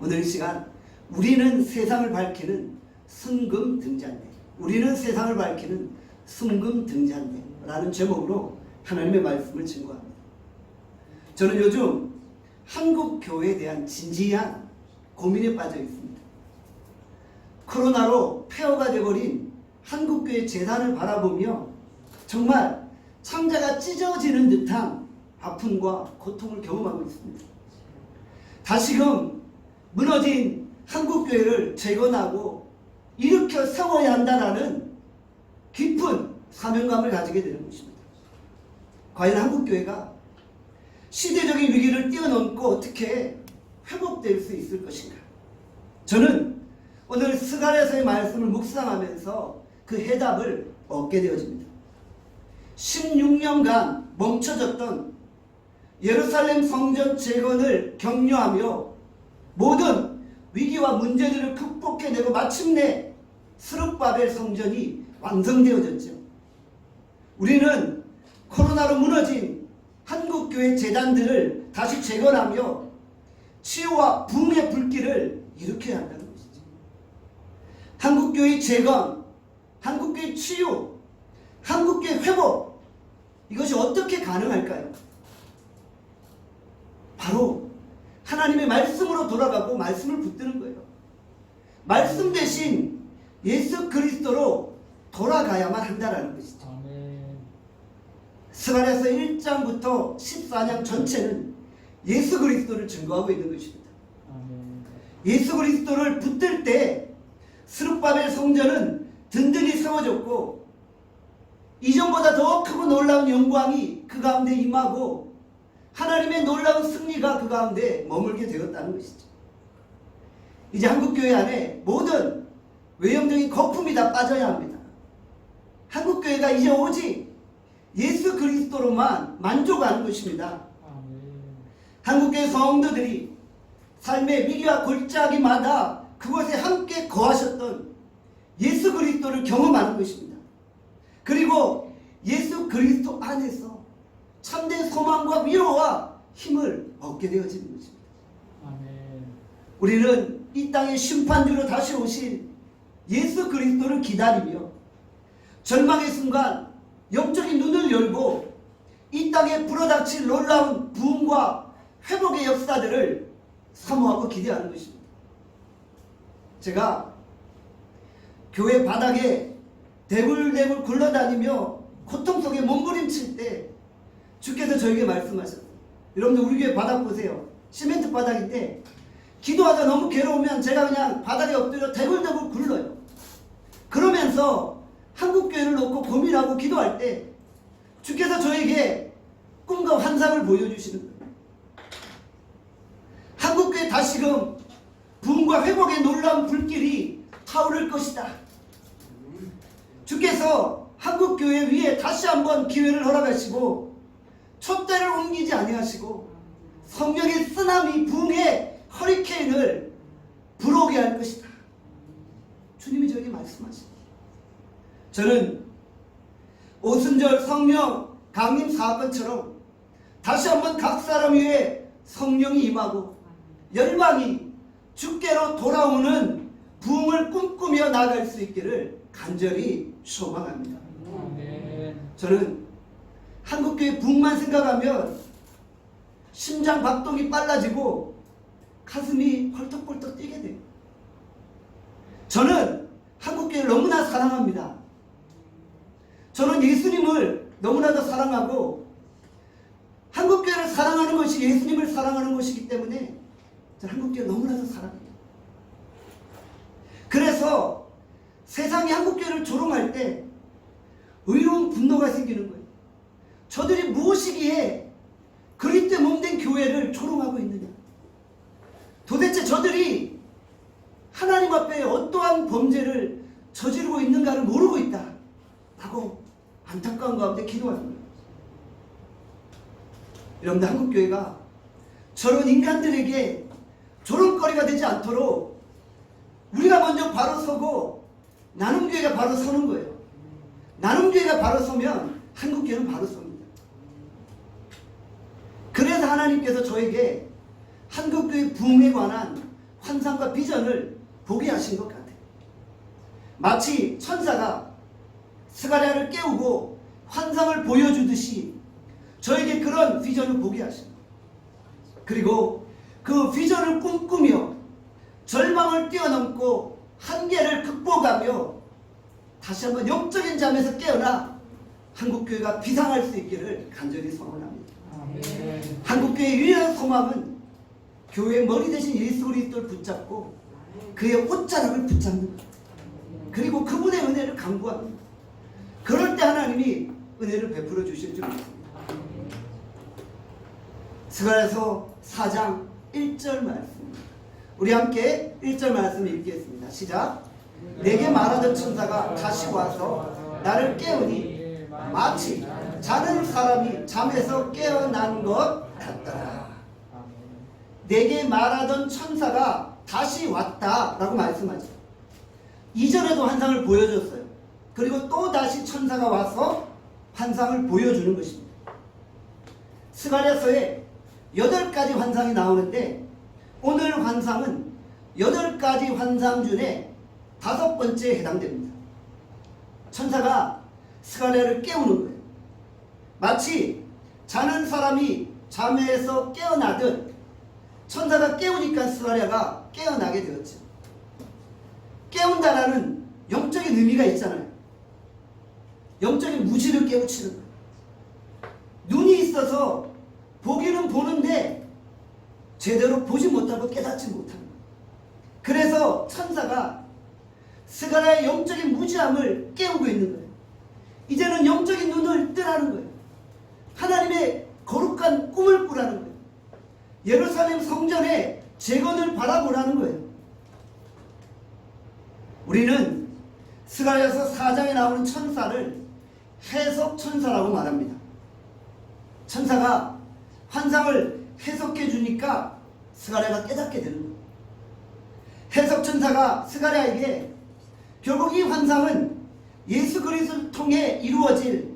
오늘 이 시간 우리는 세상을 밝히는 순금 등잔대, 우리는 세상을 밝히는 순금 등잔대라는 제목으로 하나님의 말씀을 증거합니다. 저는 요즘 한국 교회에 대한 진지한 고민에 빠져 있습니다. 코로나로 폐허가 되어버린 한국교회 재단을 바라보며 정말 창자가 찢어지는 듯한 아픔과 고통을 경험하고 있습니다. 다시금 무너진 한국교회를 재건하고 일으켜 세워야 한다는 깊은 사명감을 가지게 되는 것입니다. 과연 한국교회가 시대적인 위기를 뛰어넘고 어떻게 회복될 수 있을 것인가? 저는 오늘 스가랴서의 말씀을 묵상하면서 그 해답을 얻게 되어집니다. 16년간 멈춰졌던 예루살렘 성전 재건을 격려하며 모든 위기와 문제들을 극복해내고 마침내 스룹바벨 성전이 완성되어졌죠. 우리는 코로나로 무너진 한국교회 재단들을 다시 재건하며 치유와 부흥의 불길을 일으켜야 한다는 것이죠. 한국교회 재건, 한국교회 치유, 한국교회 회복, 이것이 어떻게 가능할까요? 바로 하나님의 말씀으로 돌아가고 말씀을 붙드는 거예요. 말씀 대신 예수 그리스도로 돌아가야만 한다는 것이죠. 스가랴서 1장부터 14장 전체는 예수 그리스도를 증거하고 있는 것입니다. 예수 그리스도를 붙들 때 스룹바벨 성전은 든든히 세워졌고 이전보다 더 크고 놀라운 영광이 그 가운데 임하고 하나님의 놀라운 승리가 그 가운데 머물게 되었다는 것이죠. 이제 한국교회 안에 모든 외형적인 거품이 다 빠져야 합니다. 한국교회가 이제 오직 예수 그리스도로만 만족하는 것입니다. 한국교회 성도들이 삶의 위기와 골짜기마다 그곳에 함께 거하셨던 예수 그리스도를 경험하는 것입니다. 그리고 예수 그리스도 안에서 참된 소망과 위로와 힘을 얻게 되어지는 것입니다. 우리는 이 땅의 심판주로 다시 오실 예수 그리스도를 기다리며 절망의 순간 영적인 눈을 열고 이 땅에 불어닥칠 놀라운 부흥과 회복의 역사들을 사모하고 기대하는 것입니다. 제가 교회 바닥에 대굴대굴 굴러다니며 고통 속에 몸부림칠 때 주께서 저에게 말씀하셨어요. 여러분들 우리 교회 바닥 보세요. 시멘트 바닥인데 기도하다 너무 괴로우면 제가 그냥 바닥에 엎드려 대굴대굴 굴러요. 그러면서 한국교회를 놓고 고민하고 기도할 때 주께서 저에게 꿈과 환상을 보여주시는 거예요. 한국교회 다시금 부흥과 회복의 놀라운 불길이 타오를 것이다. 주께서 한국교회 위에 다시 한번 기회를 허락하시고 촛대를 옮기지 아니하시고 성령의 쓰나미 부흥의 허리케인을 불어오게 할 것이다. 주님이 저에게 말씀하십니다. 저는 오순절 성령 강림 사건처럼 다시 한번 각 사람 위에 성령이 임하고 열방이 주께로 돌아오는 부흥을 꿈꾸며 나아갈 수 있기를 간절히 소망합니다. 저는 한국교회 부흥만 생각하면 심장 박동이 빨라지고 가슴이 헐떡벌떡 뛰게 돼요. 저는 한국교회를 너무나 사랑합니다. 저는 예수님을 너무나도 사랑하고 한국교회를 사랑하는 것이 예수님을 사랑하는 것이기 때문에 저는 한국교회를 너무나도 사랑해요. 그래서 세상이 한국교회를 조롱할 때 의로운 분노가 생기는 거예요. 저들이 무엇이기에 그리스도의 몸된 교회를 조롱하고 있느냐? 도대체 저들이 하나님 앞에 어떠한 범죄를 저지르고 있는가를 모르고 있다 라고 안타까운 가운데 기도하는 거예요. 여러분들 한국교회가 저런 인간들에게 조롱거리가 되지 않도록 우리가 먼저 바로 서고 나눔교회가 바로 서는 거예요. 나눔교회가 바로 서면 한국교회는 바로 섭니다. 그래서 하나님께서 저에게 한국교회 부흥에 관한 환상과 비전을 보게 하신 것 같아요. 마치 천사가 스가랴를 깨우고 환상을 보여주듯이 저에게 그런 비전을 보게 하십니다. 그리고 그 비전을 꿈꾸며 절망을 뛰어넘고 한계를 극복하며 다시 한번 영적인 잠에서 깨어나 한국교회가 비상할 수 있기를 간절히 소원합니다. 한국교회의 유일한 소망은 교회의 머리 대신 예수 그리스도를 붙잡고 그의 옷자락을 붙잡는 것, 그리고 그분의 은혜를 간구합니다. 그럴 때 하나님이 은혜를 베풀어 주실 줄 믿습니다. 스가랴서 4장 1절 말씀입니다. 우리 함께 1절 말씀을 읽겠습니다. 시작. 내게 말하던 천사가 다시 와서 나를 깨우니 마치 자는 사람이 잠에서 깨어난 것 같더라. 내게 말하던 천사가 다시 왔다라고 말씀하죠. 이전에도 환상을 보여줬어요. 그리고 또 다시 천사가 와서 환상을 보여주는 것입니다. 스가랴서에 8가지 환상이 나오는데 오늘 환상은 8가지 환상 중에 5번째에 해당됩니다. 천사가 스가랴를 깨우는 거예요. 마치 자는 사람이 잠에서 깨어나듯 천사가 깨우니까 스가랴가 깨어나게 되었죠. 깨운다라는 영적인 의미가 있잖아요. 영적인 무지를 깨우치는 거예요. 눈이 있어서 보기는 보는데 제대로 보지 못하고 깨닫지 못하는 거예요. 그래서 천사가 스가랴의 영적인 무지함을 깨우고 있는 거예요. 이제는 영적인 눈을 뜨라는 거예요. 하나님의 거룩한 꿈을 꾸라는 거예요. 예루살렘 성전의 재건을 바라보라는 거예요. 우리는 스가랴서 4장에 나오는 천사를 해석 천사라고 말합니다. 천사가 환상을 해석해 주니까 스가랴가 깨닫게 되는 거예요. 해석 천사가 스가랴에게 결국 이 환상은 예수 그리스도를 통해 이루어질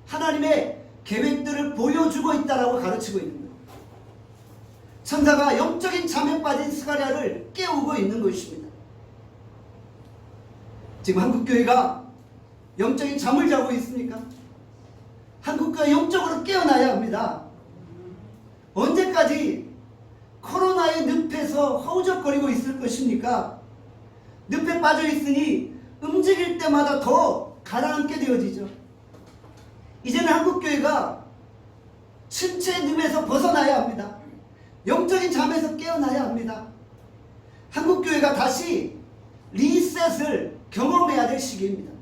하나님의 계획들을 보여주고 있다라고 가르치고 있는 거예요. 천사가 영적인 잠에 빠진 스가랴를 깨우고 있는 것입니다. 지금 한국교회가 영적인 잠을 자고 있습니까? 한국교회가 영적으로 깨어나야 합니다. 언제까지 코로나의 늪에서 허우적거리고 있을 것입니까? 늪에 빠져 있으니 움직일 때마다 더 가라앉게 되어지죠. 이제는 한국교회가 침체의 늪에서 벗어나야 합니다. 영적인 잠에서 깨어나야 합니다. 한국교회가 다시 리셋을 경험해야 될 시기입니다.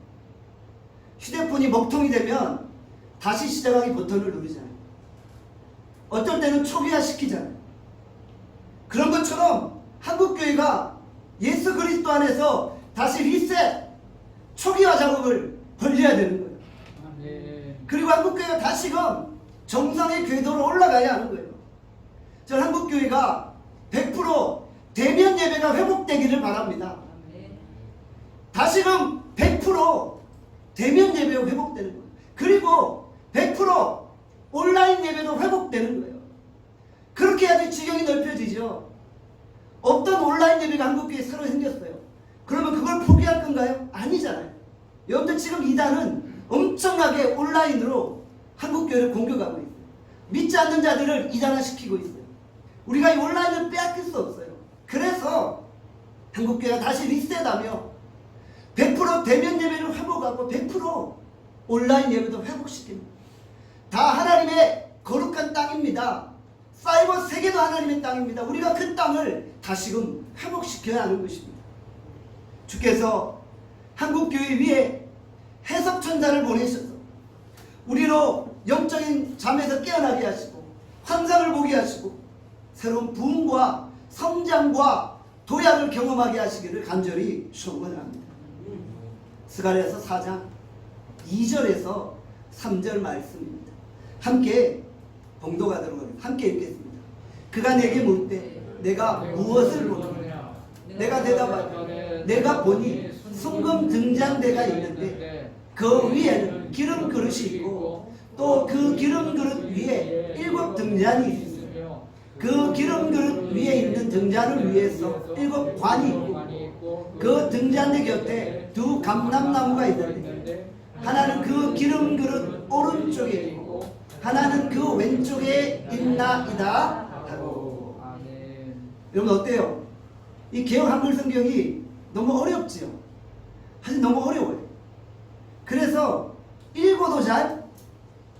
휴대폰이 먹통이 되면 다시 시작하기 버튼을 누르잖아요. 어떨 때는 초기화시키잖아요. 그런 것처럼 한국교회가 예수 그리스도 안에서 다시 리셋, 초기화 작업을 벌려야 되는 거예요. 그리고 한국교회가 다시금 정상의 궤도로 올라가야 하는 거예요. 저는 한국교회가 100% 대면 예배가 회복되기를 바랍니다. 다시금 100% 대면 예배가 회복되는 거예요. 그리고 100% 온라인 예배도 회복되는 거예요. 그렇게 해야지 지경이 넓혀지죠. 없던 온라인 예배가 한국교회에 새로 생겼어요. 그러면 그걸 포기할 건가요? 아니잖아요. 여러분들 지금 이단은 엄청나게 온라인으로 한국교회를 공격하고 있어요. 믿지 않는 자들을 이단화시키고 있어요. 우리가 이 온라인을 빼앗길 수 없어요. 그래서 한국교회가 다시 리셋하며 100% 대면 예배를 회복하고 100% 온라인 예배도 회복시킵니다. 다 하나님의 거룩한 땅입니다. 사이버 세계도 하나님의 땅입니다. 우리가 그 땅을 다시금 회복시켜야 하는 것입니다. 주께서 한국교회 위에 해석천사를 보내셔서 우리로 영적인 잠에서 깨어나게 하시고 환상을 보게 하시고 새로운 부흥과 성장과 도약을 경험하게 하시기를 간절히 소원합니다. 스가랴서 4장 2절에서 3절 말씀입니다. 함께 봉독하도록 하겠습니다. 함께 읽겠습니다. 그가 내게 묻되 내가 무엇을 보느냐? 내가 대답하되 내가 보니 순금 등잔대가 있는데 그 위에는 기름 그릇이 있고 또 그 기름 그릇 위에 7 등잔이 있으며 그 기름 그릇 위에 있는 등잔을 위해서 7 관이 있고 그 등잔대 곁에 2 감람나무가 있는데 하나는 그 기름 그릇 오른쪽에 있고 하나는 그 왼쪽에 있나이다 하고. 여러분 어때요? 이 개역 한글 성경이 너무 어렵지요? 사실 너무 어려워요. 그래서 읽어도 잘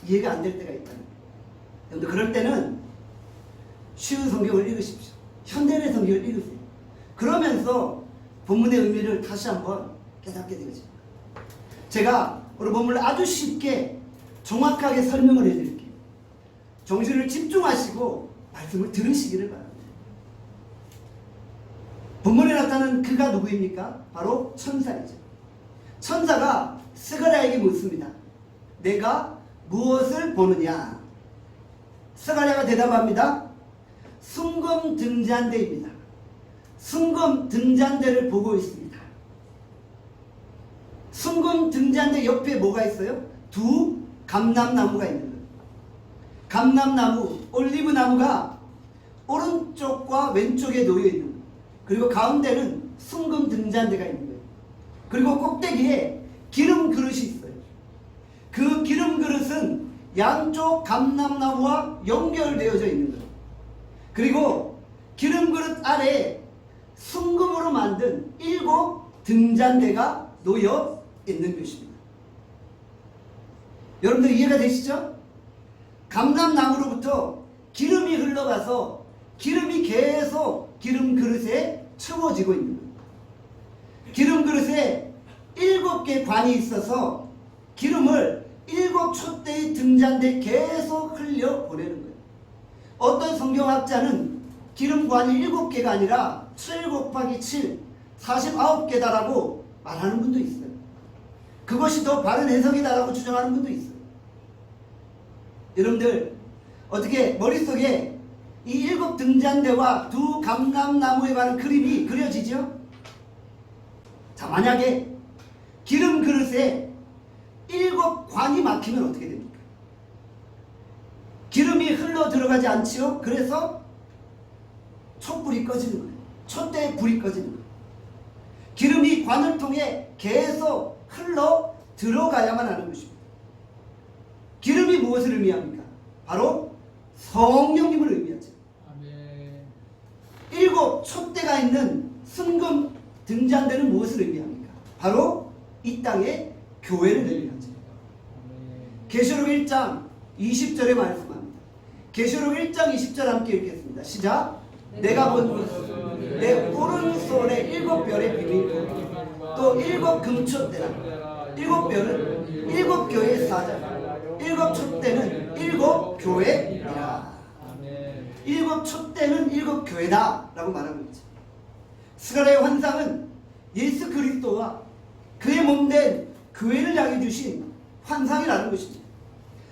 이해가 안 될 때가 있다는 거예요. 여러분들 그럴 때는 쉬운 성경을 읽으십시오. 현대의 성경을 읽으세요. 그러면서 본문의 의미를 다시 한번 깨닫게 되어집니다. 제가 오늘 본문을 아주 쉽게 정확하게 설명을 해드릴게요. 정신을 집중하시고 말씀을 들으시기를 바랍니다. 본문에 나타나는 그가 누구입니까? 바로 천사이죠. 천사가 스가랴에게 묻습니다. 내가 무엇을 보느냐? 스가랴가 대답합니다. 순금 등잔대입니다. 순금 등잔대를 보고 있습니다. 순금 등잔대 옆에 뭐가 있어요? 2 감람나무가 있는 거예요. 감람나무, 올리브나무가 오른쪽과 왼쪽에 놓여 있는 거예요. 그리고 가운데는 순금 등잔대가 있는 거예요. 그리고 꼭대기에 기름 그릇이 있어요. 그 기름 그릇은 양쪽 감람나무와 연결되어져 있는 거예요. 그리고 기름 그릇 아래에 순금으로 만든 7 등잔대가 놓여 있는 것입니다. 여러분들 이해가 되시죠? 감람나무로부터 기름이 흘러가서 기름이 계속 기름 그릇에 채워지고 있는 거예요. 기름 그릇에 7개 관이 있어서 기름을 7 촛대의 등잔대에 계속 흘려 보내는 거예요. 어떤 성경학자는 기름관이 7개가 아니라 7 곱하기 7, 49개다라고 말하는 분도 있어요. 그것이 더 바른 해석이다라고 주장하는 분도 있어요. 여러분들 어떻게 머릿속에 이 7 등잔대와 2 감람나무에 관한 그림이 그려지죠? 자, 만약에 기름 그릇에 7 관이 막히면 어떻게 됩니까? 기름이 흘러 들어가지 않지요? 그래서 촛불이 꺼지는 거예요. 촛대에 불이 꺼지는 거예요. 기름이 관을 통해 계속 흘러 들어가야만 하는 것입니다. 기름이 무엇을 의미합니까? 바로 성령님을 의미하죠. 7 촛대가 있는 순금 등잔대는 무엇을 의미합니까? 바로 이 땅의 교회를 의미하죠. 계시록 1장 20절에 말씀합니다. 계시록 1장 20절 함께 읽겠습니다. 시작. 내가 본 것은 내 오른손에 7 별의 비밀이고 또 7 금촛대라. 7 별은 7 교회의 사자, 7 촛대는 7 교회이라. 7 촛대는 7 교회다 라고 말하는 거죠. 스가랴의 환상은 예수 그리스도와 그의 몸된 교회를 향해 주신 환상이라는 것입니다.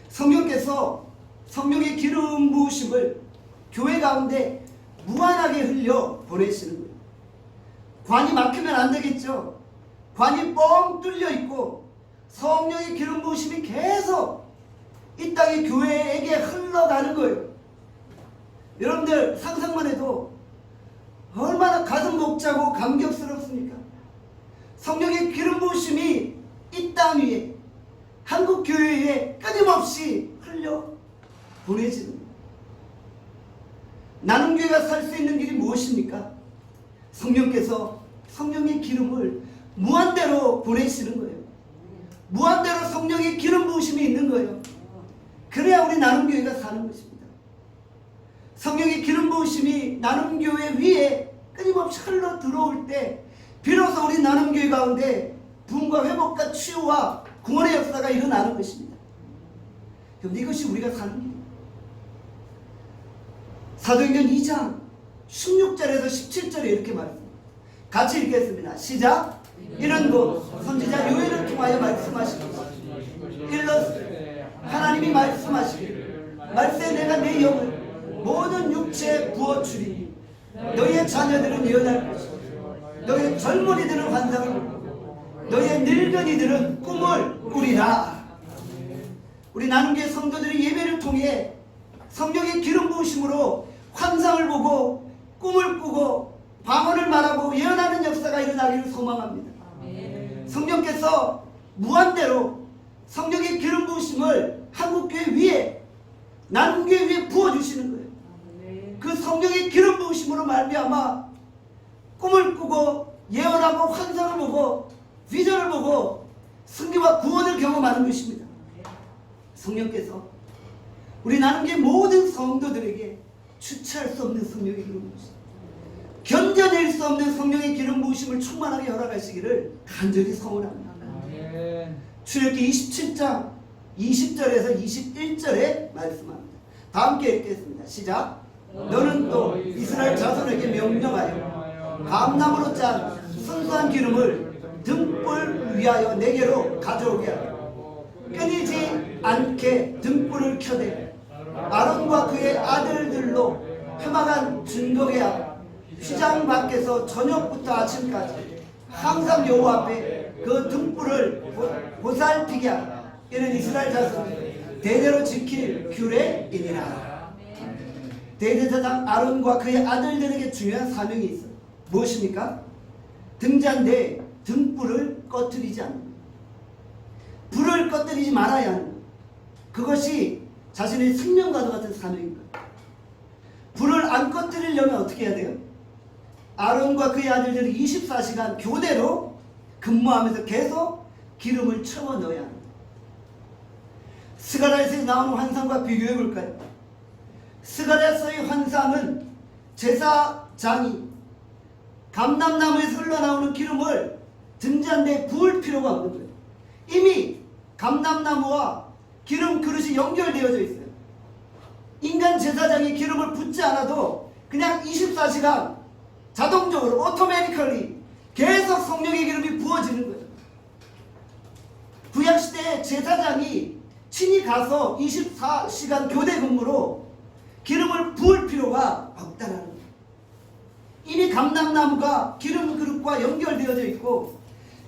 성령께서 성령의 기름 부으심을 교회 가운데 무한하게 흘려 보내시는 거예요. 관이 막히면 안 되겠죠. 관이 뻥 뚫려 있고 성령의 기름 부으심이 계속 이 땅의 교회에게 흘러가는 거예요. 여러분들 상상만 해도 얼마나 가슴 벅차고 감격스럽습니까? 성령의 기름 부으심이 이 땅 위에 한국 교회에 끊임없이 흘려 보내지는 거예요. 나눔교회가 살 수 있는 길이 무엇입니까? 성령께서 성령의 기름을 무한대로 보내시는 거예요. 무한대로 성령의 기름 부으심이 있는 거예요. 그래야 우리 나눔교회가 사는 것입니다. 성령의 기름 부으심이 나눔교회 위에 끊임없이 흘러 들어올 때 비로소 우리 나눔교회 가운데 부흥과 회복과 치유와 구원의 역사가 일어나는 것입니다. 그런데 이것이 우리가 사는 길입니다. 사도행전 2장 16절에서 17절에 이렇게 말합니다. 같이 읽겠습니다. 시작. 이런 곳 선지자 요엘을 통하여 말씀하시고 일러스되 하나님이 말씀하시기를 말세 내가 내 영을 모든 육체에 부어주리니 너희의 자녀들은 예언할 것이고 너희의 젊은이들은 환상을 보고 너희의 늙은이들은 꿈을 꾸리라. 우리 나눔교회 성도들이 예배를 통해 성령의 기름 부으심으로 환상을 보고 꿈을 꾸고 방언을 말하고 예언하는 역사가 일어나기를 소망합니다. 성령께서 무한대로 성령의 기름 부으심을 한국교회 위에 남국교회 위에 부어주시는 거예요. 그 성령의 기름 부으심으로 말미암아 꿈을 꾸고 예언하고 환상을 보고 비전을 보고 승리와 구원을 경험하는 것입니다. 성령께서 우리 나눔교회 모든 성도들에게 주체할 수 없는 성령의 기름 부으심, 견뎌낼 수 없는 성령의 기름 부으심을 충만하게 허락하시기를 간절히 소원합니다. 출애굽기 27장 20절에서 21절에 말씀합니다. 다 함께 읽겠습니다. 시작. 너는 또 이스라엘 자손에게 명령하여 감나무로 짠 순수한 기름을 등불 위하여 내게로 가져오게 하여 끊이지 않게 등불을 켜되 아론과 그의 아들들로 회막한 준덕에 하고 휘장 밖에서 저녁부터 아침까지 항상 여호와 앞에 그 등불을 보살피게 하라. 이는 이스라엘 자손이 대대로 지킬 규례이니라. 대제사장 아론과 그의 아들들에게 중요한 사명이 있어요. 무엇입니까? 등잔대에 등불을 꺼뜨리지 않는 것. 불을 꺼뜨리지 말아야 하는 것. 그것이 자신의 생명과도 같은 사명인 것. 불을 안 꺼뜨리려면 어떻게 해야 돼요? 아론과 그의 아들들이 24시간 교대로 근무하면서 계속 기름을 채워 넣어야 합니다. 스가랴에서 나오는 환상과 비교해 볼까요? 스가랴서의 환상은 제사장이 감람나무에서 흘러나오는 기름을 등잔대에 부을 필요가 없는 거예요. 이미 감람나무와 기름 그릇이 연결되어져 있어요. 인간 제사장이 기름을 붓지 않아도 그냥 24시간 자동적으로 오토매니컬리 계속 성령의 기름이 부어지는 거예요. 구약시대에 제사장이 친히 가서 24시간 교대 근무로 기름을 부을 필요가 없다는 거예요. 이미 감람나무가 기름 그릇과 연결되어져 있고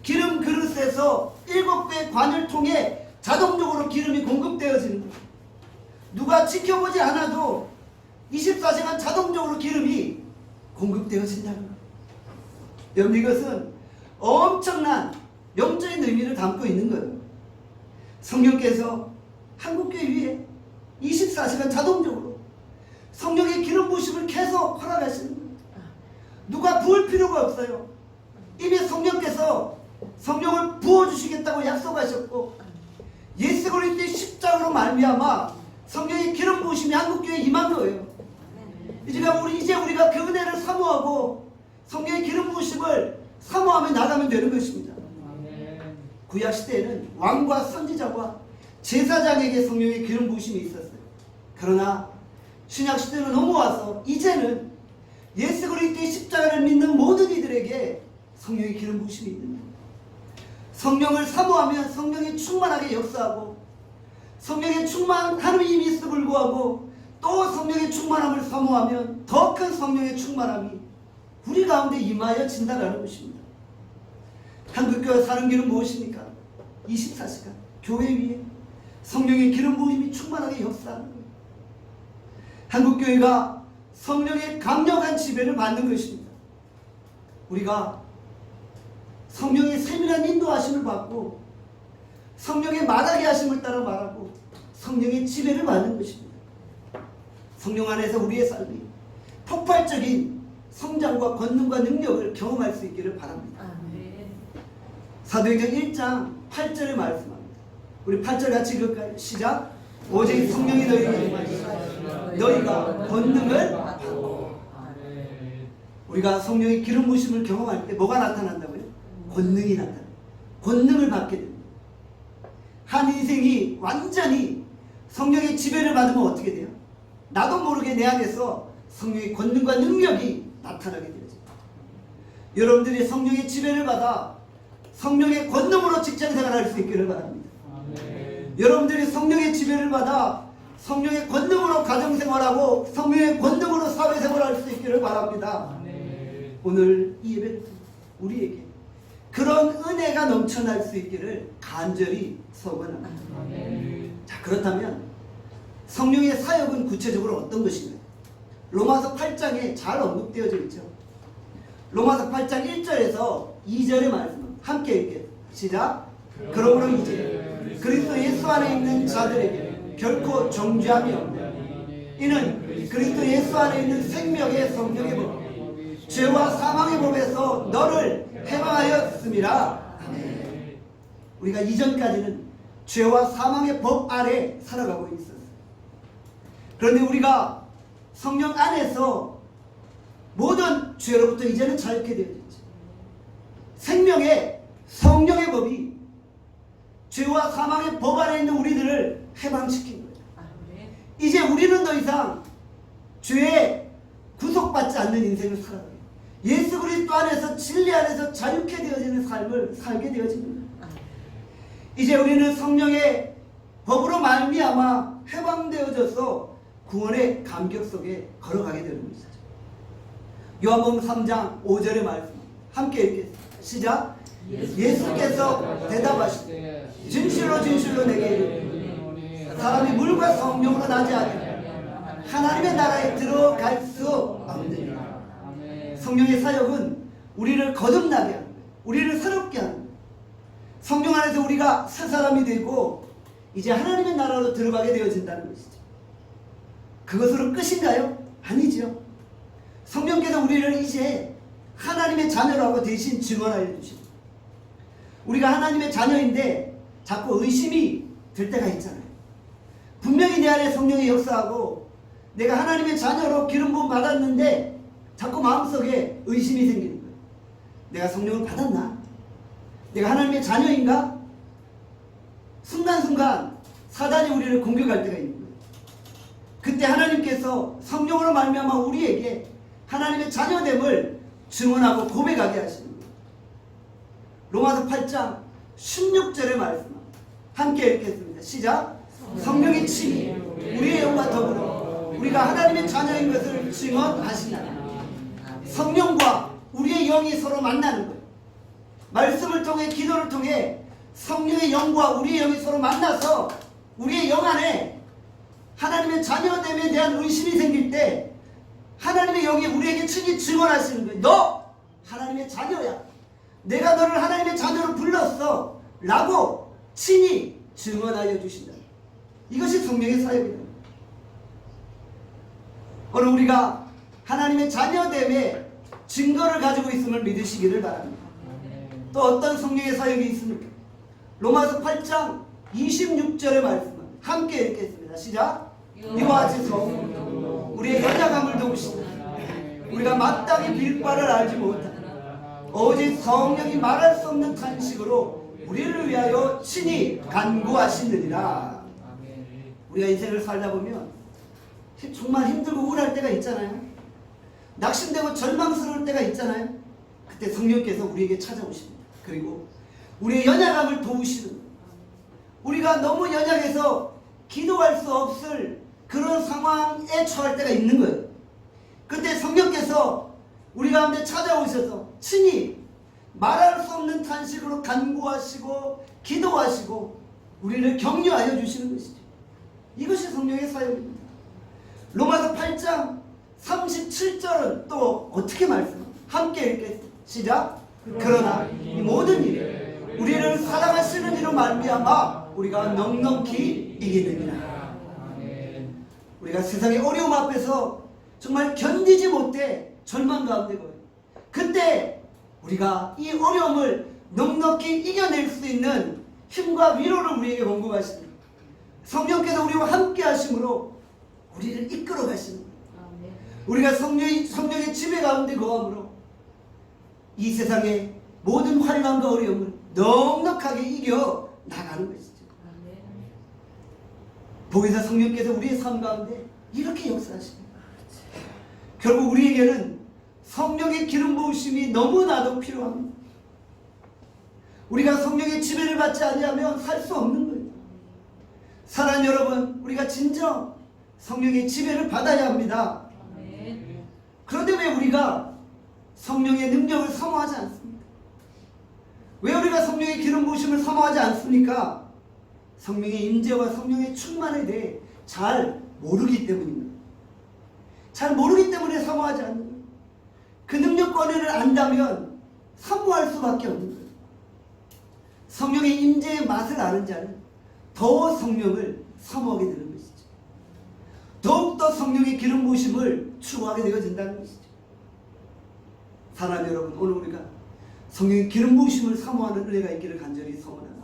기름 그릇에서 7개의 관을 통해 자동적으로 기름이 공급되어지는 거예요. 누가 지켜보지 않아도 24시간 자동적으로 기름이 공급되어진다는 거예요. 여러분, 이것은 엄청난 영적인 의미를 담고 있는 거예요. 성령께서 한국교회 위에 24시간 자동적으로 성령의 기름 부으심을 계속 허락하시는 거예요. 누가 부을 필요가 없어요. 이미 성령께서 성령을 부어주시겠다고 약속하셨고 예수 그리스도의 십자가로 말미암아 성령의 기름 부으심이 한국교회에 임한 거예요. 이제 우리가 그 은혜를 사모하고 성령의 기름 부으심을 사모하며 나가면 되는 것입니다. 구약시대에는 왕과 선지자와 제사장에게 성령의 기름 부으심이 있었어요. 그러나 신약시대로 넘어와서 이제는 예수 그리스도의 십자가를 믿는 모든 이들에게 성령의 기름 부으심이 있는 거예요. 성령을 사모하면 성령이 충만하게 역사하고 성령의 충만함이 있음에도 불구하고 또 성령의 충만함을 사모하면 더 큰 성령의 충만함이 우리 가운데 임하여진다라는 것입니다. 한국교회 사는 길은 무엇입니까? 24시간 교회 위에 성령의 기름 부으심이 충만하게 역사하는 거예요. 한국교회가 성령의 강력한 지배를 받는 것입니다. 우리가 성령의 세밀한 인도하심을 받고 성령의 말하게 하심을 따라 말하고 성령의 지배를 받는 것입니다. 성령 안에서 우리의 삶이 폭발적인 성장과 권능과 능력을 경험할 수 있기를 바랍니다. 사도행전 1장 8절에 말씀합니다. 우리 8절 같이 읽을까요? 시작. 오직 성령이 너희에게 임하시고 너희가 권능을 받고. 우리가 성령의 기름 부으심을 경험할 때 뭐가 나타난다고요? 권능이 나타나요. 권능을 받게 됩니다. 한 인생이 완전히 성령의 지배를 받으면 어떻게 돼요? 나도 모르게 내 안에서 성령의 권능과 능력이 나타나게 되죠. 여러분들이 성령의 지배를 받아 성령의 권능으로 직장생활을 할 수 있기를 바랍니다. 여러분들이 성령의 지배를 받아 성령의 권능으로 가정생활하고 성령의 권능으로 사회생활을 할 수 있기를 바랍니다. 오늘 이 예배를 우리에게 그런 은혜가 넘쳐날 수 있기를 간절히 소원합니다. 자, 그렇다면 성령의 사역은 구체적으로 어떤 것인가요? 로마서 8장에 잘 언급되어져 있죠. 로마서 8장 1절에서 2절의 말씀 함께 읽게. 시작. 그러므로 이제 그리스도 예수 안에 있는 자들에게 결코 정죄함이 없다. 이는 그리스도 예수 안에 있는 생명의 성령의 법, 죄와 사망의 법에서 너를 해방하였음이라. 아멘. 우리가 이전까지는 죄와 사망의 법 아래 살아가고 있었어요. 그런데 우리가 성령 안에서 모든 죄로부터 이제는 자유케 되어졌죠. 생명의 성령의 법이 죄와 사망의 법 안에 있는 우리들을 해방시킨 거예요. 이제 우리는 더 이상 죄에 구속받지 않는 인생을 살아가요. 예수 그리스도 안에서 진리 안에서 자유케 되어지는 삶을 살게 되어집니다. 이제 우리는 성령의 법으로 말미암아 해방되어져서 구원의 감격 속에 걸어가게 되는 것이죠. 요한복음 3장 5절의 말씀 함께 읽겠습니다. 시작. 예수께서 대답하시되 진실로 진실로 내게 이르노니 사람이 물과 성령으로 나지 않으면 하나님의 나라에 들어갈 수 없느니라. 성령의 사역은 우리를 거듭나게 하는 거예요. 우리를 새롭게 하는 거예요. 성령 안에서 우리가 새 사람이 되고 이제 하나님의 나라로 들어가게 되어진다는 것이죠. 그것으로 끝인가요? 아니죠. 성령께서 우리를 이제 하나님의 자녀라고 대신 증언하여 주십니다. 우리가 하나님의 자녀인데 자꾸 의심이 들 때가 있잖아요. 분명히 내 안에 성령이 역사하고 내가 하나님의 자녀로 기름 부음 받았는데 자꾸 마음속에 의심이 생기는 거예요. 내가 성령을 받았나? 내가 하나님의 자녀인가? 순간순간 사단이 우리를 공격할 때가 있는 거예요. 그때 하나님께서 성령으로 말미암아 우리에게 하나님의 자녀됨을 증언하고 고백하게 하시는 거예요. 로마서 8장 16절의 말씀 함께 읽겠습니다. 시작. 성령의 친히 우리의 영과 더불어 우리가 하나님의 자녀인 것을 증언하시나니. 성령과 우리의 영이 서로 만나는 거예요. 말씀을 통해 기도를 통해 성령의 영과 우리의 영이 서로 만나서 우리의 영 안에 하나님의 자녀됨에 대한 의심이 생길 때 하나님의 영이 우리에게 친히 증언하시는 거예요. 너 하나님의 자녀야. 내가 너를 하나님의 자녀로 불렀어 라고 친히 증언하여 주신다. 이것이 성령의 사역이다. 오늘 우리가 하나님의 자녀됨의 증거를 가지고 있음을 믿으시기를 바랍니다. 또 어떤 성령의 사역이 있습니까? 로마서 8장 26절의 말씀 함께 읽겠습니다. 시작. 이와 같이 성령 우리의 연약함을 도우시다. 우리가 마땅히 빌 바를 알지 못하나 오직 성령이 말할 수 없는 탄식으로 우리를 위하여 친히 간구하시느니라. 우리가 인생을 살다 보면 정말 힘들고 우울할 때가 있잖아요. 낙심되고 절망스러울 때가 있잖아요. 그때 성령께서 우리에게 찾아오십니다. 그리고 우리의 연약함을 도우시는 거예요. 우리가 너무 연약해서 기도할 수 없을 그런 상황에 처할 때가 있는 거예요. 그때 성령께서 우리 가운데 찾아오셔서 친히 말할 수 없는 탄식으로 간구하시고 기도하시고 우리를 격려하여 주시는 것이죠. 이것이 성령의 사역입니다. 로마서 8장 37절은 또 어떻게 말씀합니까? 함께 읽겠습니다. 시작. 그러나 이 모든 일에 우리를 사랑하시는 이로 말미암아 우리가 넉넉히 이기느니라. 우리가 세상의 어려움 앞에서 정말 견디지 못해 절망 가운데 거예요. 그때 우리가 이 어려움을 넉넉히 이겨낼 수 있는 힘과 위로를 우리에게 공급하십니다. 성령께서 우리와 함께 하심으로 우리를 이끌어 가시는 거예요. 우리가 성령의 지배 가운데 거함으로 이 세상의 모든 환난과 어려움을 넉넉하게 이겨 나가는 것이죠. 보혜사 성령께서 우리의 삶 가운데 이렇게 역사하십니다. 결국 우리에게는 성령의 기름 부으심이 너무나도 필요합니다. 우리가 성령의 지배를 받지 아니하면 살 수 없는 거예요. 사랑하는 여러분, 우리가 진정 성령의 지배를 받아야 합니다. 그런데 왜 우리가 성령의 능력을 사모하지 않습니까? 왜 우리가 성령의 기름 부으심을 사모하지 않습니까? 성령의 임재와 성령의 충만에 대해 잘 모르기 때문입니다. 잘 모르기 때문에 사모하지 않는 거예요. 그 능력 권위를 안다면 사모할 수밖에 없는 거예요. 성령의 임재의 맛을 아는 자는 더 성령을 사모하게 되는 것이죠. 더욱더 성령의 기름 부으심을 추구하게 되어진다는 것이죠. 사랑하는 여러분, 오늘 우리가 성령의 기름 부으심을 사모하는 은혜가 있기를 간절히 소원합니다.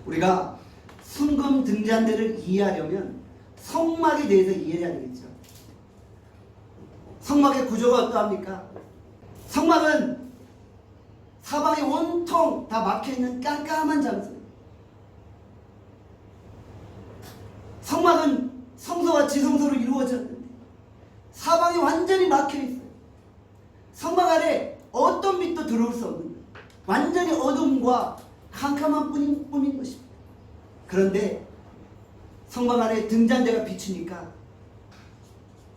우리가 순금 등잔대를 이해하려면 성막에 대해서 이해해야 되겠죠. 성막의 구조가 어떠합니까? 성막은 사방에 온통 다 막혀있는 깜깜한 장소예요. 성막은 성소와 지성소로 이루어졌는데 사방이 완전히 막혀있어요. 성막 안에 어떤 빛도 들어올 수 없는 거예요. 완전히 어둠과 캄캄한 뿐인 것입니다. 그런데 성막 안에 등잔대가 비추니까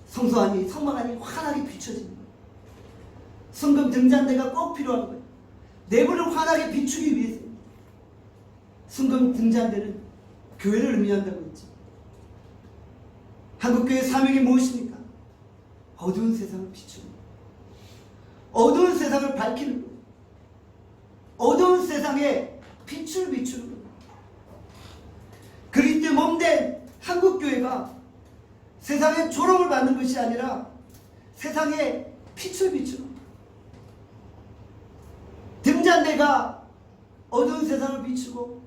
성막 안이 환하게 비춰지는 거예요. 순금 등잔대가 꼭 필요한 거예요. 내부를 환하게 비추기 위해서입니다. 순금 등잔대는 교회를 의미한다고 했죠. 한국교회의 사명이 무엇입니까? 어두운 세상을 비추는 거예요. 어두운 세상을 밝히는 거예요. 어두운 세상에 빛을 비추는 거예요. 그리스도의 몸된 한국교회가 세상의 조롱을 받는 것이 아니라 세상에 빛을 비추는 거예요. 등잔대가 어두운 세상을 비추고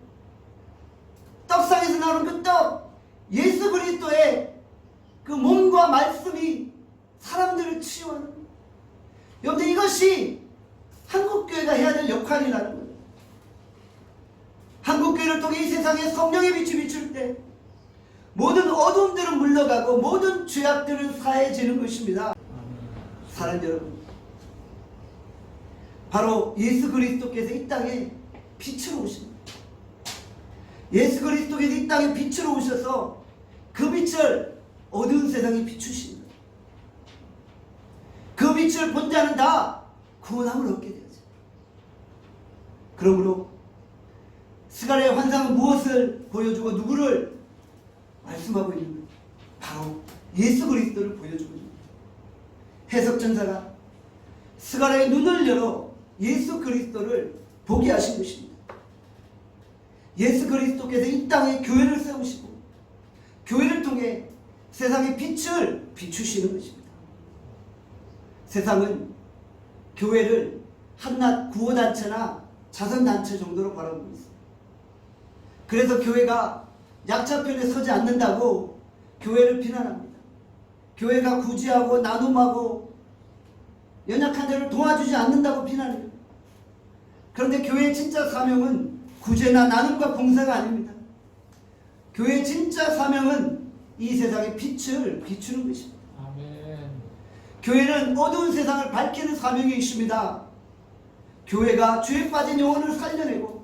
떡상에서 나오는 그 떡, 예수 그리스도의 그 몸과 말씀이 사람들을 치유하는 거예요. 여러분들, 이것이 한국교회가 해야 될 역할이라는 거예요. 한국교회를 통해 이 세상에 성령의 빛이 비출 때 모든 어둠들은 물러가고 모든 죄악들은 사해지는 것입니다. 사랑하는 여러분, 바로 예수 그리스도께서 이 땅에 빛으로 오십니다. 예수 그리스도께서 이 땅에 빛으로 오셔서 그 빛을 어두운 세상에 비추십니다. 그 빛을 본 자는 다 구원함을 얻게 되죠. 그러므로 스가랴의 환상은 무엇을 보여주고 누구를 말씀하고 있는 거예요? 바로 예수 그리스도를 보여주고 있는 거예요. 해석전사가 스가랴의 눈을 열어 예수 그리스도를 보게 하신 것입니다. 예수 그리스도께서 이 땅에 교회를 세우시고 교회를 통해 세상의 빛을 비추시는 것입니다. 세상은 교회를 한낱 구호단체나 자선단체 정도로 바라보고 있습니다. 그래서 교회가 약자편에 서지 않는다고 교회를 비난합니다. 교회가 구제하고 나눔하고 연약한 자를 도와주지 않는다고 비난해요. 그런데 교회의 진짜 사명은 구제나 나눔과 봉사가 아닙니다. 교회의 진짜 사명은 이 세상의 빛을 비추는 것입니다. 아멘. 교회는 어두운 세상을 밝히는 사명이 있습니다. 교회가 죄에 빠진 영혼을 살려내고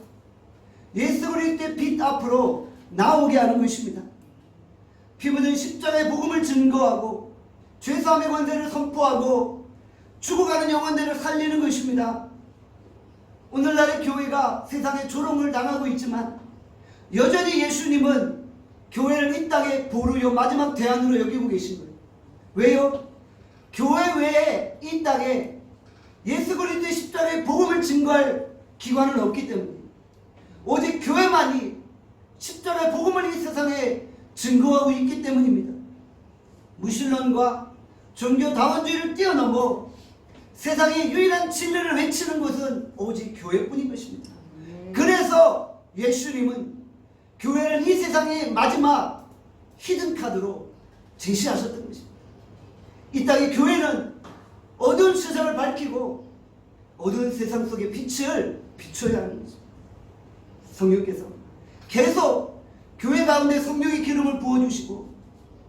예수 그리스도의 빛 앞으로 나오게 하는 것입니다. 피 묻은 십자가의 복음을 증거하고 죄사함의 권세를 선포하고 죽어가는 영혼들을 살리는 것입니다. 오늘날의 교회가 세상의 조롱을 당하고 있지만 여전히 예수님은 교회를 이 땅의 보루요 마지막 대안으로 여기고 계신 거예요. 왜요? 교회 외에 이 땅에 예수 그리스도의 십자가의 복음을 증거할 기관은 없기 때문에 오직 교회만이 십자가의 복음을 이 세상에 증거하고 있기 때문입니다. 무신론과 종교다원주의를 뛰어넘어 세상의 유일한 진리를 외치는 것은 오직 교회뿐인 것입니다. 그래서 예수님은 교회를 이 세상의 마지막 히든카드로 제시하셨던 것입니다. 이 땅의 교회는 어두운 세상을 밝히고 어두운 세상 속의 빛을 비춰야 하는 것입니다. 성령께서 계속 교회 가운데 성령의 기름을 부어주시고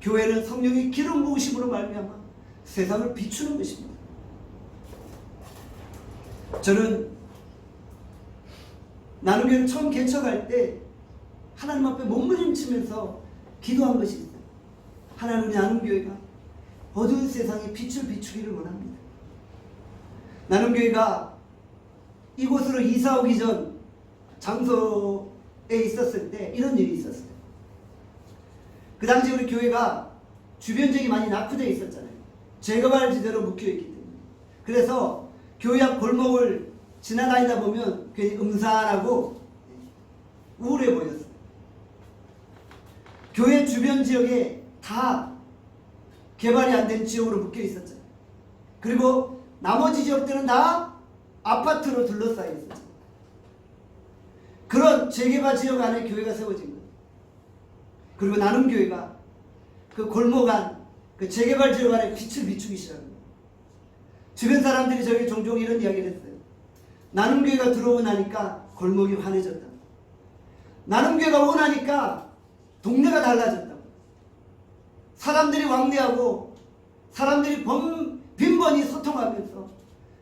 교회는 성령의 기름 부으심으로 말미암아 세상을 비추는 것입니다. 저는 나눔교회를 처음 개척할 때 하나님 앞에 몸부림치면서 기도한 것이 있어요. 하나님, 우리 나눔교회가 어두운 세상에 빛을 비추기를 원합니다. 나눔교회가 이곳으로 이사 오기 전 장소에 있었을 때 이런 일이 있었어요. 그 당시 우리 교회가 주변 지역이 많이 낙후되어 있었잖아요. 재개발지대로 묶여있기 때문에. 그래서 교회 앞 골목을 지나다니다 보면 괜히 음산하고 우울해 보였어요. 교회 주변 지역에 다 개발이 안 된 지역으로 묶여 있었잖아요. 그리고 나머지 지역들은 다 아파트로 둘러싸여 있었죠. 그런 재개발 지역 안에 교회가 세워진 거예요. 그리고 나눔교회가 그 골목 안, 그 재개발 지역 안에 빛을 비추기 시작한 거예요. 주변 사람들이 저에게 종종 이런 이야기를 했어요. 나눔교회가 들어오고 나니까 골목이 환해졌다. 나눔교회가 오고 나니까 동네가 달라졌다고. 사람들이 왕래하고 사람들이 빈번히 소통하면서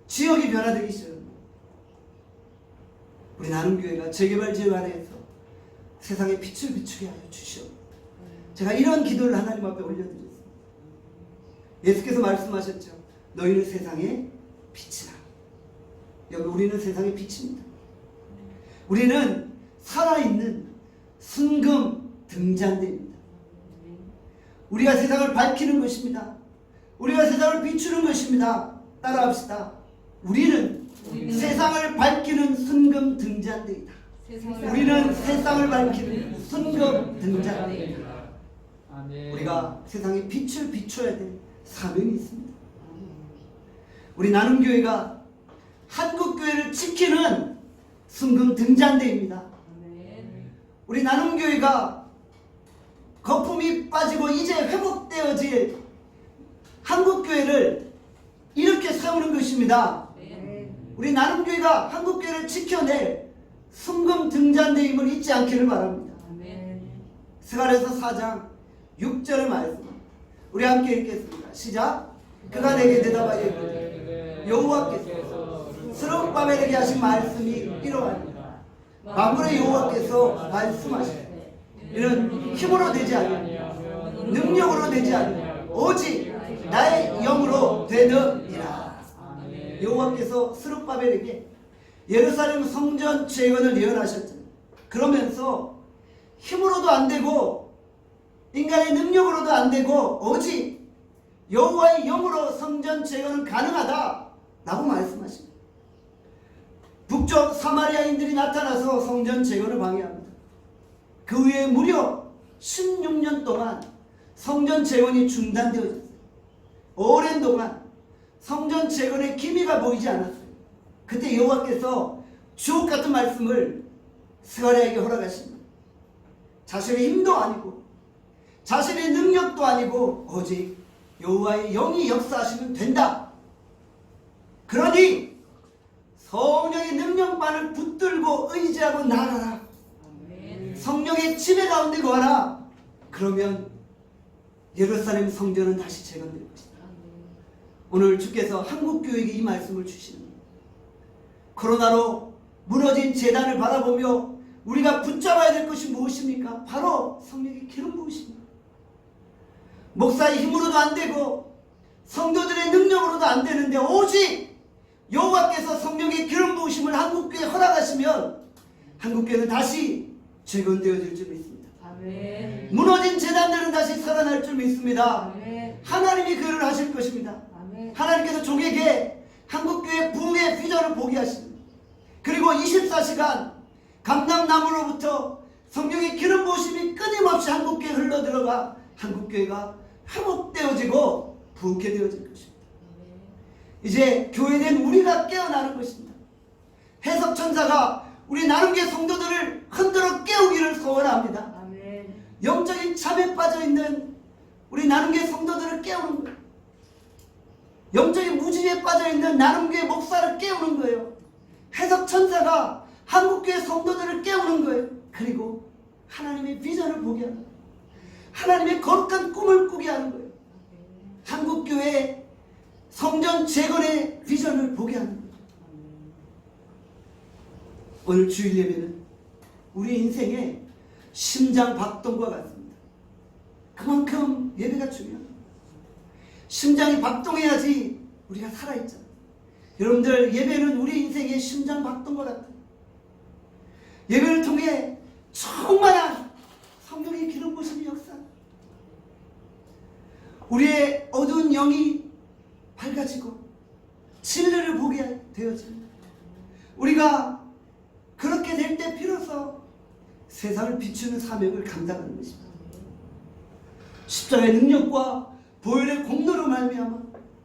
지역이 변화되기 시작합니다. 우리 나눔교회가 재개발 지역 안에서 세상에 빛을 비추게 하여 주시오. 제가 이런 기도를 하나님 앞에 올려드렸습니다. 예수께서 말씀하셨죠. 너희는 세상의 빛이라. 여러분, 우리는 세상의 빛입니다. 우리는 살아있는 순금 등잔대입니다. 우리가 세상을 밝히는 것입니다. 우리가 세상을 비추는 것입니다. 따라합시다. 우리는 세상을 밝히는 순금 등잔대이다. 우리는 세상을 밝히는 순금 등잔대이다. 우리가 세상에 빛을 비춰야 될 사명이 있습니다. 우리 나눔교회가 한국교회를 지키는 순금 등잔대입니다. 우리 나눔교회가 거품이 빠지고 이제 회복되어질 한국교회를 이렇게 세우는 것입니다. 우리 나눔교회가 한국교회를 지켜낼 순금 등잔대임을 잊지 않기를 바랍니다. 스가랴서 4장 6절의 말씀 우리 함께 읽겠습니다. 시작. 그가 내게 대답하여 이르되 여호와께서 스룹바벨에게 하신 말씀이 이러하니라. 만군의 여호와께서 말씀하시되 이는 힘으로 되지 아니하며 능력으로 되지 아니하며 오직 나의 영으로 되느니라. 여호와께서 스룹바벨에게 예루살렘 성전 재건을 예언하셨죠. 그러면서 힘으로도 안 되고 인간의 능력으로도 안 되고 오직 여호와의 영으로 성전 재건은 가능하다 라고 말씀하십니다. 북쪽 사마리아인들이 나타나서 성전 재건을 방해합니다. 그 후에 무려 16년 동안 성전 재건이 중단되어졌어요. 오랜 동안 성전 재건의 기미가 보이지 않았어요. 그때 여호와께서 주옥 같은 말씀을 스가랴에게 허락하십니다. 자신의 힘도 아니고 자신의 능력도 아니고 오직 여호와의 영이 역사하시면 된다. 그러니 성령의 능력만을 붙들고 의지하고 나아가라. 성령의 지배 가운데 거하라. 그러면 예루살렘 성전은 다시 재건될 것이다. 오늘 주께서 한국교회에게 이 말씀을 주시는 겁니다. 코로나로 무너진 재단을 바라보며 우리가 붙잡아야 될 것이 무엇입니까? 바로 성령의 기름 부으십니다. 목사의 힘으로도 안 되고 성도들의 능력으로도 안 되는데 오직 여호와께서 성령의 기름 부으심을 한국교회에 허락하시면 한국교회는 다시 재건되어질 줄 믿습니다. 아멘. 무너진 재단들은 다시 살아날 줄 믿습니다. 아멘. 하나님이 그를 하실 것입니다. 아멘. 하나님께서 종에게 한국교회 부흥의 비전을 보게 하십니다. 그리고 24시간 감람나무로부터 성령의 기름 부으심이 끊임없이 한국교회에 흘러들어가 한국교회가 회복되어지고 부흥케 되어질 것입니다. 이제 교회된 우리가 깨어나는 것입니다. 해석천사가 우리 나눔교회 성도들을 흔들어 깨우기를 소원합니다. 아멘. 영적인 잠에 빠져있는 우리 나눔교회 성도들을 깨우는 거예요. 영적인 무지에 빠져있는 나눔교회 목사를 깨우는 거예요. 해석천사가 한국교회 성도들을 깨우는 거예요. 그리고 하나님의 비전을 보게 하는 거예요. 하나님의 거룩한 꿈을 꾸게 하는 거예요. 한국교회 성전 재건의 비전을 보게 하는 거예요. 오늘 주일 예배는 우리 인생의 심장 박동과 같습니다. 그만큼 예배가 중요합니다. 심장이 박동해야지 우리가 살아있잖아요. 여러분들, 예배는 우리 인생의 심장 박동과 같아요. 예배를 통해 충만한 성령의 기름 부으심이 역사. 우리의 어두운 영이 밝아지고 진리를 보게 되어집니다. 우리가 그렇게 될 때 비로소 세상을 비추는 사명을 감당하는 것입니다. 십자가의 능력과 보혈의 공로로 말미암아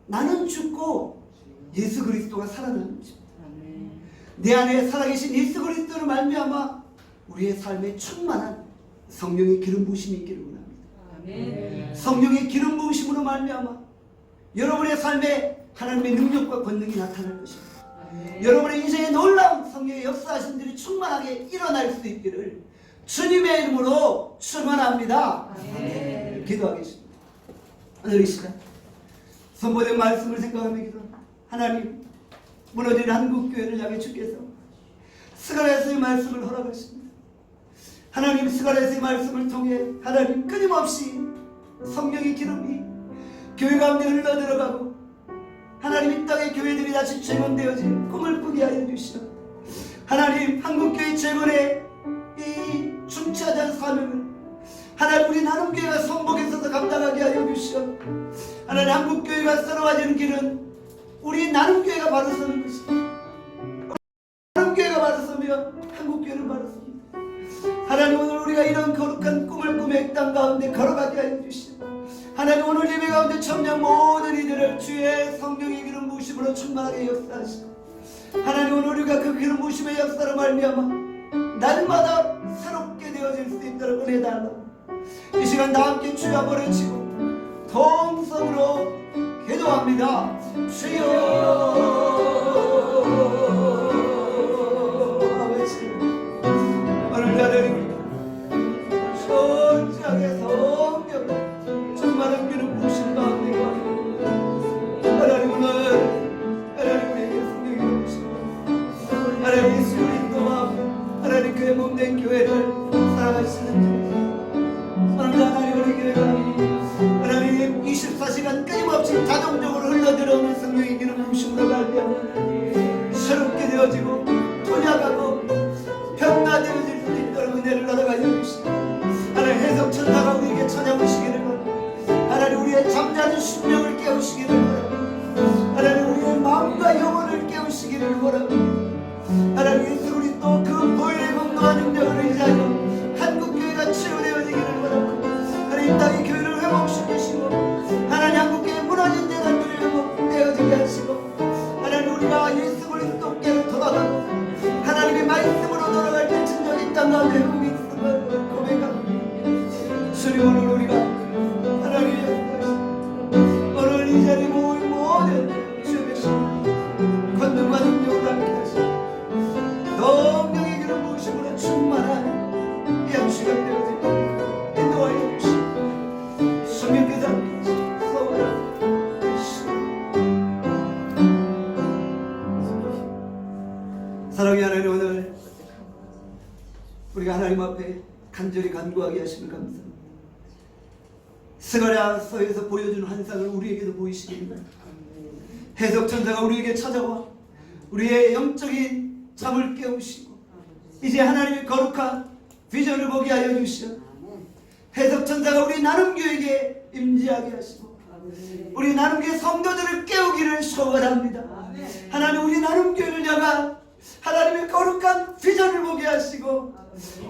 나는 죽고 예수 그리스도가 살아나는 것입니다. 내 안에 살아계신 예수 그리스도로 말미암아 우리의 삶에 충만한 성령의 기름 부으심이 있기를 원합니다. 성령의 기름 부으심으로 말미암아 여러분의 삶에 하나님의 능력과 권능이 나타날 것입니다. 여러분의 인생에 놀라운 성령의 역사하심들이 충만하게 일어날 수 있기를 주님의 이름으로 축원합니다. 기도하겠습니다. 오늘 이 시간 선포된 말씀을 생각하며 기도합니다. 하나님, 무너진 한국교회를 향해 주께서 스가랴서의 말씀을 허락하십니다. 하나님, 스가랴서의 말씀을 통해 하나님 끊임없이 성령의 기름이 교회 가운데 흘러들어가고 하나님 이 땅의 교회들이 다시 재건되어진 꿈을 꾸게 하여 주시오. 하나님, 한국교회 재건의 이 중차지 않은 사명을 하나님 우리 나눔교회가 성복에서도 감당하게 하여 주시오. 하나님, 한국교회가 썰어가지는 길은 우리 나눔교회가 바로 서는 것입니다. 나눔교회가 바로 서면 한국교회는 바로 섭니다. 하나님, 오늘 우리가 이런 거룩한 꿈을 꾸며 땅 가운데 걸어가게 하여 주시오. 하나님, 오늘 예배 가운데 참여한 모든 이들을 주의 성령의 기름 부으심으로 충만하게 역사하시고 하나님, 오늘 우리가 그 기름 부으심의 역사로 말미암아 날마다 새롭게 되어질 수 있도록 은혜 달라고 이 시간 다 함께 주여 한번 외치고 통성으로 기도합니다. 주여 오늘 자들이 솔직하게 성령 충만한 기름 부으신 가운데 하나님, 오늘 하나님 우리에게 성령이 부으시고 하나님 예수 그리스도와 하나님 그의 몸된 교회를 사랑하시는 오늘 하나님 우리 교회가 하나님 24시간 끊임없이 자동적으로 흘러들어오는 성령의 기름 부으심으로 말미암아 새롭게 되어지고 토약하고 변화되어질 수 있도록 은혜를 허락하여 주시고 하나님, 해석 천사가 우리에게 찾아오시기를 바랍니다. 하나님, 우리의 잠자는 심령을 깨우시기를 바랍니다. 하나님, 우리의 마음과 영혼을 깨우시기를 바랍니다. 하나님, 예수 그리스도 그 보혈의 공로와 능력을 의지하여 한국교회가 치유되어지기를 바랍니다. 하나님, 이 땅의 교회를 회복시키시고 하나님, 한국교회 무너진 재단들을 회복되어지게 하시고 하나님, 우리가 예수 그리스도께로 돌아가고 하나님의 말씀으로 돌아갈 때 진정 이 땅 가운데 회복이 있음을 고백합니다. 주님, 오늘 우리가 하나님의 오늘 이 자리에 모인 모든 주의 백성 권능과 능력을 함께 하시고 성령의 기름 부으심으로 충만한 이 한 시간 되어지고 인도하여 주시고 성령께서 사랑의 하나님, 오늘 우리가 하나님 앞에 간절히 간구하게 하심을 감사합니다. 스가랴서에서 보여주는 환상을 우리에게도 보이시기를 해석 천사가 우리에게 찾아와 우리의 영적인 잠을 깨우시고 이제 하나님의 거룩한 비전을 보게 하여 주시오. 해석 천사가 우리 나눔교회에게 임재하게 하시고 우리 나눔교회 성도들을 깨우기를 소원합니다. 하나님, 우리 나눔교회를 향한 하나님의 거룩한 비전을 보게 하시고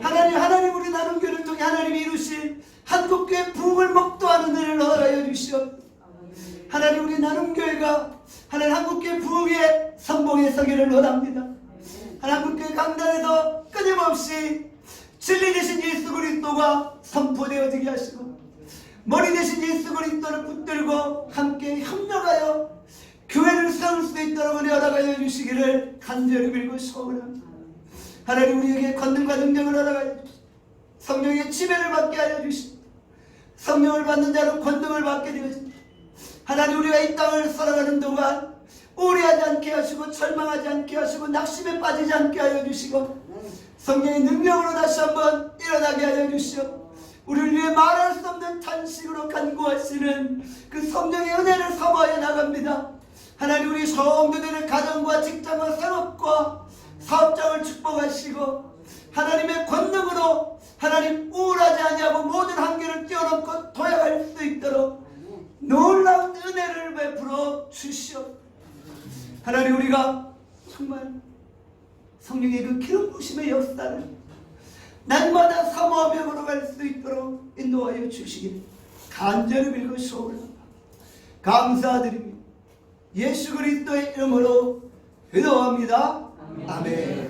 하나님 우리 나눔교회를 통해 하나님이 이루신 한국교회 부흥을 목도하는 은혜를 허락하여 주시오. 하나님, 우리 나눔교회가 하나님 한국교회 부흥의 성공에 서기를 원합니다. 하나님, 한국교회 강단에서 끊임없이 진리 되신 예수 그리스도가 선포되어지게 하시고 머리 되신 예수 그리스도를 붙들고 함께 협력하여 교회를 세울 수 있도록 은혜 허락하여 주시기를 간절히 빌고 소원합니다. 하나님, 우리에게 권능과 능력을 허락하여 주시고 성령의 지배를 받게 하여 주시고 성령을 받는 자는 권능을 받게 되어집니다. 하나님, 우리가 이 땅을 살아가는 동안 우려하지 않게 하시고 절망하지 않게 하시고 낙심에 빠지지 않게 하여 주시고 성령의 능력으로 다시 한번 일어나게 하여 주시오. 우리를 위해 말할 수 없는 탄식으로 간구하시는 그 성령의 은혜를 사모하여 나갑니다. 하나님, 우리 성도들의 가정과 직장과 산업과 사업장을 축복하시고 하나님의 권능으로 하나님 우울하지 아니하고 모든 한계를 뛰어넘고 도약할 수 있도록 놀라운 은혜를 베풀어 주시옵소서. 하나님, 우리가 정말 성령의 그 기름 부심의 역사를 날마다 사모하며 걸어갈 수 있도록 인도하여 주시기를 간절히 빌고 소원합니다. 감사드립니다. 예수 그리스도의 이름으로 기도합니다. 아멘.